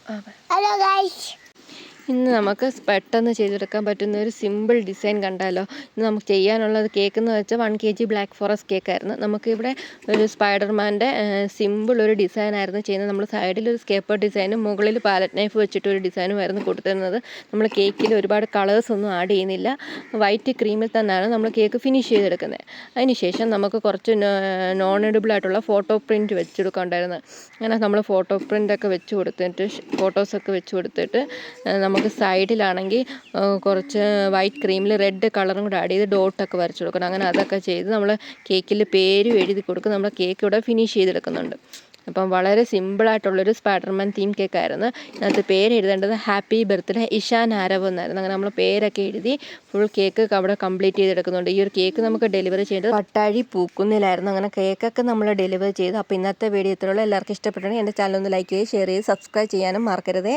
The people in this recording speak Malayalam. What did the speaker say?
Hello guys. ഇന്ന് നമുക്ക് പെട്ടെന്ന് ചെയ്തെടുക്കാൻ പറ്റുന്ന ഒരു സിമ്പിൾ ഡിസൈൻ കണ്ടാലോ. ഇന്ന് നമുക്ക് ചെയ്യാനുള്ളത് കേക്ക് എന്ന് വെച്ചാൽ 1 kg ബ്ലാക്ക് ഫോറസ്റ്റ് കേക്കായിരുന്നു. നമുക്കിവിടെ ഒരു സ്പൈഡർമാൻ്റെ സിമ്പിൾ ഒരു ഡിസൈനായിരുന്നു ചെയ്യുന്നത്. നമ്മൾ സൈഡിൽ ഒരു സ്കേപ്പർ ഡിസൈനും മുകളിൽ പാലറ്റ് നൈഫ് വെച്ചിട്ട് ഒരു ഡിസൈനുമായിരുന്നു കൊടുത്തിരുന്നത്. നമ്മൾ കേക്കിൽ ഒരുപാട് കളേഴ്സ് ഒന്നും ആഡ് ചെയ്യുന്നില്ല. വൈറ്റ് ക്രീമിൽ തന്നെയാണ് നമ്മൾ കേക്ക് ഫിനിഷ് ചെയ്തെടുക്കുന്നത്. അതിനുശേഷം നമുക്ക് കുറച്ച് നോൺ എഡിബിൾ ആയിട്ടുള്ള ഫോട്ടോ പ്രിൻറ്റ് വെച്ചെടുക്കാനുണ്ടായിരുന്നു. അങ്ങനെ നമ്മൾ ഫോട്ടോ പ്രിൻ്റൊക്കെ വെച്ച് കൊടുത്തിട്ട് ഫോട്ടോസൊക്കെ വെച്ച് കൊടുത്തിട്ട് നമുക്ക് സൈഡിലാണെങ്കിൽ കുറച്ച് വൈറ്റ് ക്രീമിൽ റെഡ് കളറും കൂടെ ആഡ് ചെയ്ത് ഡോട്ടൊക്കെ വരച്ച് കൊടുക്കണം. അങ്ങനെ അതൊക്കെ ചെയ്ത് നമ്മൾ കേക്കിൽ പേരും എഴുതി കൊടുക്കും. നമ്മൾ കേക്ക് ഇവിടെ ഫിനിഷ് ചെയ്തെടുക്കുന്നുണ്ട്. അപ്പം വളരെ സിമ്പിളായിട്ടുള്ളൊരു സ്പൈഡർമാൻ തീം കേക്കായിരുന്നു. ഇതിനകത്ത് പേര് എഴുതേണ്ടത് ഹാപ്പി ബർത്ത്ഡേ ഇഷാൻ ആരവ് എന്നായിരുന്നു. അങ്ങനെ നമ്മൾ പേരൊക്കെ എഴുതി ഫുൾ കേക്ക് അവിടെ കംപ്ലീറ്റ് ചെയ്തെടുക്കുന്നുണ്ട്. ഈ ഒരു കേക്ക് നമുക്ക് ഡെലിവറി ചെയ്യേണ്ടത് പട്ടാഴി പൂക്കുന്നിലായിരുന്നു. അങ്ങനെ കേക്കൊക്കെ നമ്മൾ ഡെലിവറി ചെയ്തു. അപ്പോൾ ഇന്നത്തെ വീഡിയോ ഇത്രയുള്ളൂ. എല്ലാവർക്കും ഇഷ്ടപ്പെട്ടെങ്കിൽ എൻ്റെ ചാനൽ ഒന്ന് ലൈക്ക് ചെയ്യുക, ഷെയർ ചെയ്ത് സബ്സ്ക്രൈബ് ചെയ്യാനും മറക്കരുതേ.